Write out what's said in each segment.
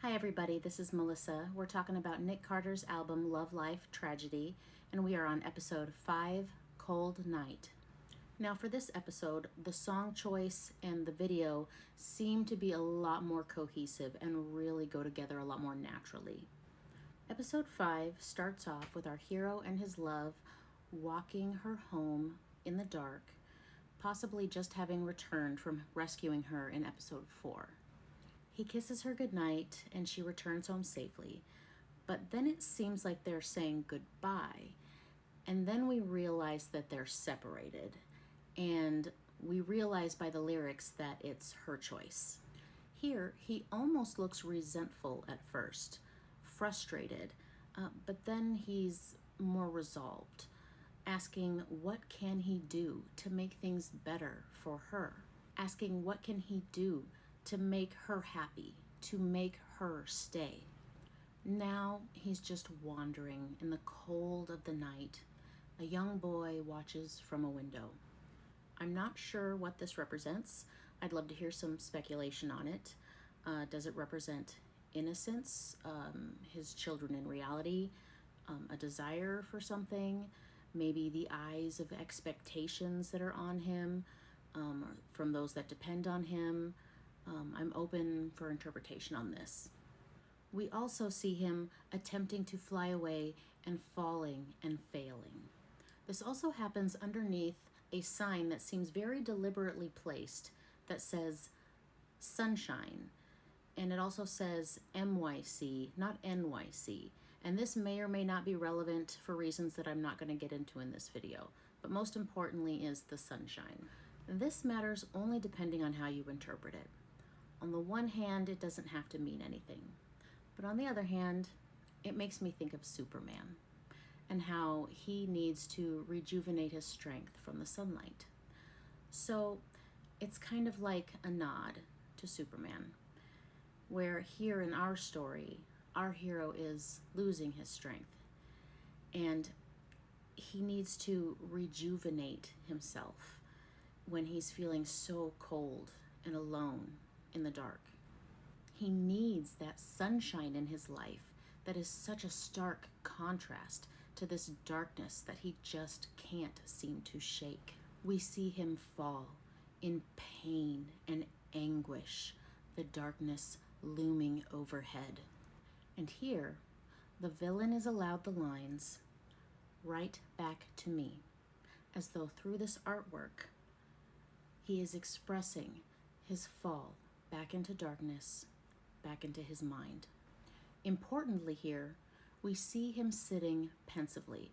Hi everybody, this is Melissa. We're talking about Nick Carter's album Love Life Tragedy, and we are on episode 5, Cold Night. Now for this episode, the song choice and the video seem to be a lot more cohesive and really go together a lot more naturally. Episode 5 starts off with our hero and his love walking her home in the dark, possibly just having returned from rescuing her in episode 4. He kisses her goodnight and she returns home safely, but then it seems like they're saying goodbye. And then we realize that they're separated, and we realize by the lyrics that it's her choice. Here, he almost looks resentful at first, frustrated, but then he's more resolved, asking what can he do to make things better for her, asking what can he do to make her happy, to make her stay. Now he's just wandering in the cold of the night. A young boy watches from a window. I'm not sure what this represents. I'd love to hear some speculation on it. Does it represent innocence, his children in reality, a desire for something, maybe the eyes of expectations that are on him, from those that depend on him? I'm open for interpretation on this. We also see him attempting to fly away and falling and failing. This also happens underneath a sign that seems very deliberately placed that says sunshine, and it also says MYC, not NYC. And this may or may not be relevant for reasons that I'm not going to get into in this video, but most importantly is the sunshine. This matters only depending on how you interpret it. On the one hand, it doesn't have to mean anything. But on the other hand, it makes me think of Superman and how he needs to rejuvenate his strength from the sunlight. So it's kind of like a nod to Superman, where here in our story, our hero is losing his strength and he needs to rejuvenate himself when he's feeling so cold and alone in the dark. He needs that sunshine in his life that is such a stark contrast to this darkness that he just can't seem to shake. We see him fall in pain and anguish, the darkness looming overhead. And here, the villain is allowed the lines, "Right back to me," as though through this artwork, he is expressing his fall back into darkness, back into his mind. Importantly here, we see him sitting pensively.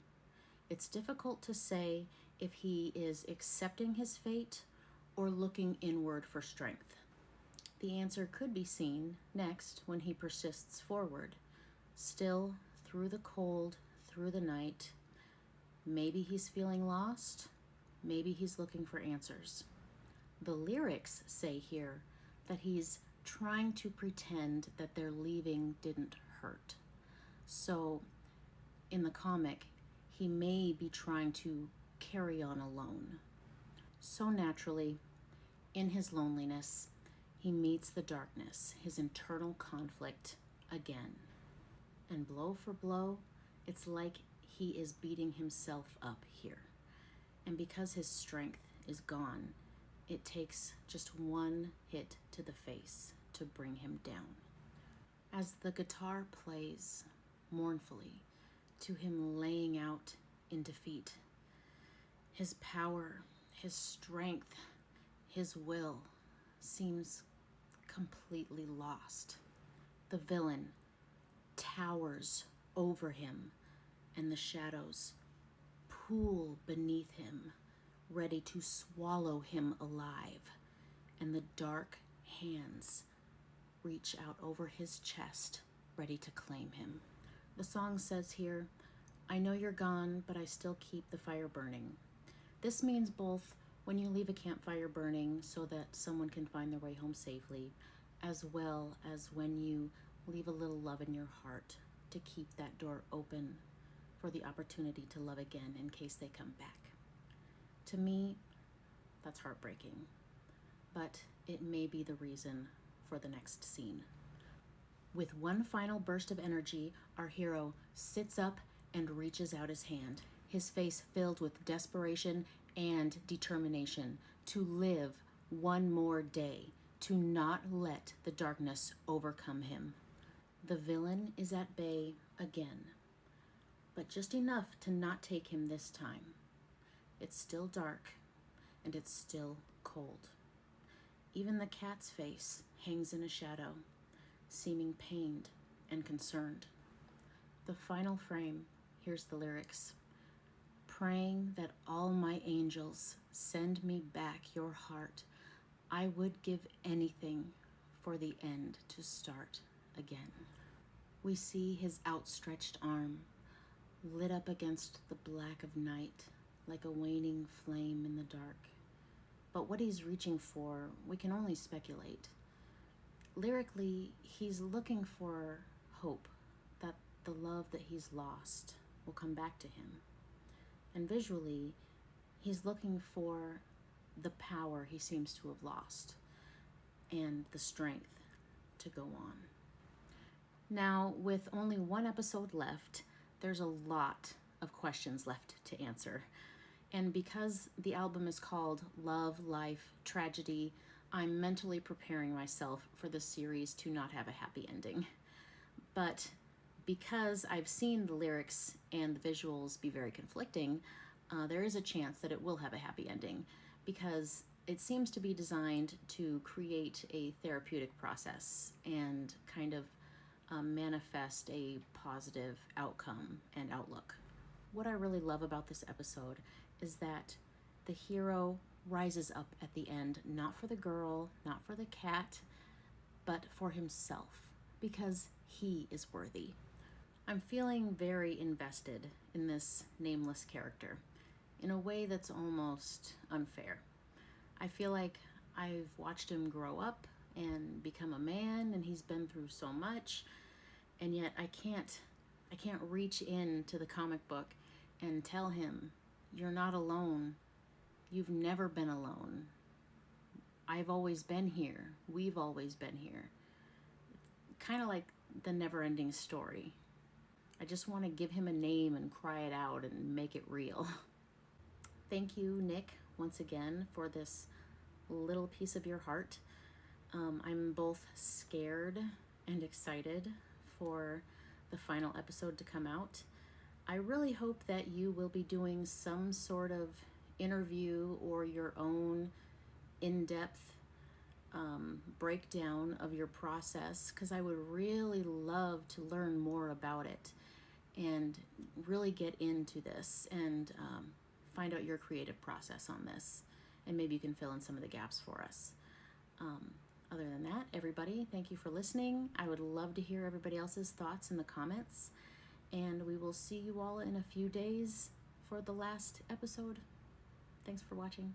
It's difficult to say if he is accepting his fate or looking inward for strength. The answer could be seen next when he persists forward, still through the cold, through the night. Maybe he's feeling lost, maybe he's looking for answers. The lyrics say here that he's trying to pretend that their leaving didn't hurt. So in the comic, he may be trying to carry on alone. So naturally, in his loneliness, he meets the darkness, his internal conflict again. And blow for blow, it's like he is beating himself up here. And because his strength is gone, it takes just one hit to the face to bring him down. As the guitar plays mournfully to him laying out in defeat, his power, his strength, his will seems completely lost. The villain towers over him, and the shadows pool beneath him, ready to swallow him alive, and the dark hands reach out over his chest, ready to claim him. The song says here, "I know you're gone, but I still keep the fire burning." This means both when you leave a campfire burning so that someone can find their way home safely, as well as when you leave a little love in your heart to keep that door open for the opportunity to love again in case they come back. To me, that's heartbreaking, but it may be the reason for the next scene. With one final burst of energy, our hero sits up and reaches out his hand, his face filled with desperation and determination to live one more day, to not let the darkness overcome him. The villain is at bay again, but just enough to not take him this time. It's still dark, and it's still cold. Even the cat's face hangs in a shadow, seeming pained and concerned. The final frame, here's the lyrics. Praying that all my angels send me back your heart, I would give anything for the end to start again. We see his outstretched arm, lit up against the black of night, like a waning flame in the dark. But what he's reaching for, we can only speculate. Lyrically, he's looking for hope, that the love that he's lost will come back to him. And visually, he's looking for the power he seems to have lost and the strength to go on. Now, with only one episode left, there's a lot of questions left to answer. And because the album is called Love, Life, Tragedy, I'm mentally preparing myself for the series to not have a happy ending. But because I've seen the lyrics and the visuals be very conflicting, there is a chance that it will have a happy ending, because it seems to be designed to create a therapeutic process and kind of manifest a positive outcome and outlook. What I really love about this episode is that the hero rises up at the end, not for the girl, not for the cat, but for himself, because he is worthy. I'm feeling very invested in this nameless character in a way that's almost unfair. I feel like I've watched him grow up and become a man, and he's been through so much, and yet I can't reach into the comic book and tell him, you're not alone. You've never been alone. I've always been here. We've always been here. Kind of like the never-ending story. I just want to give him a name and cry it out and make it real. Thank you, Nick, once again, for this little piece of your heart. I'm both scared and excited for the final episode to come out. I really hope that you will be doing some sort of interview or your own in-depth breakdown of your process, because I would really love to learn more about it and really get into this and find out your creative process on this, and maybe you can fill in some of the gaps for us. Other than that, everybody, thank you for listening. I would love to hear everybody else's thoughts in the comments, and we will see you all in a few days for the last episode. Thanks for watching.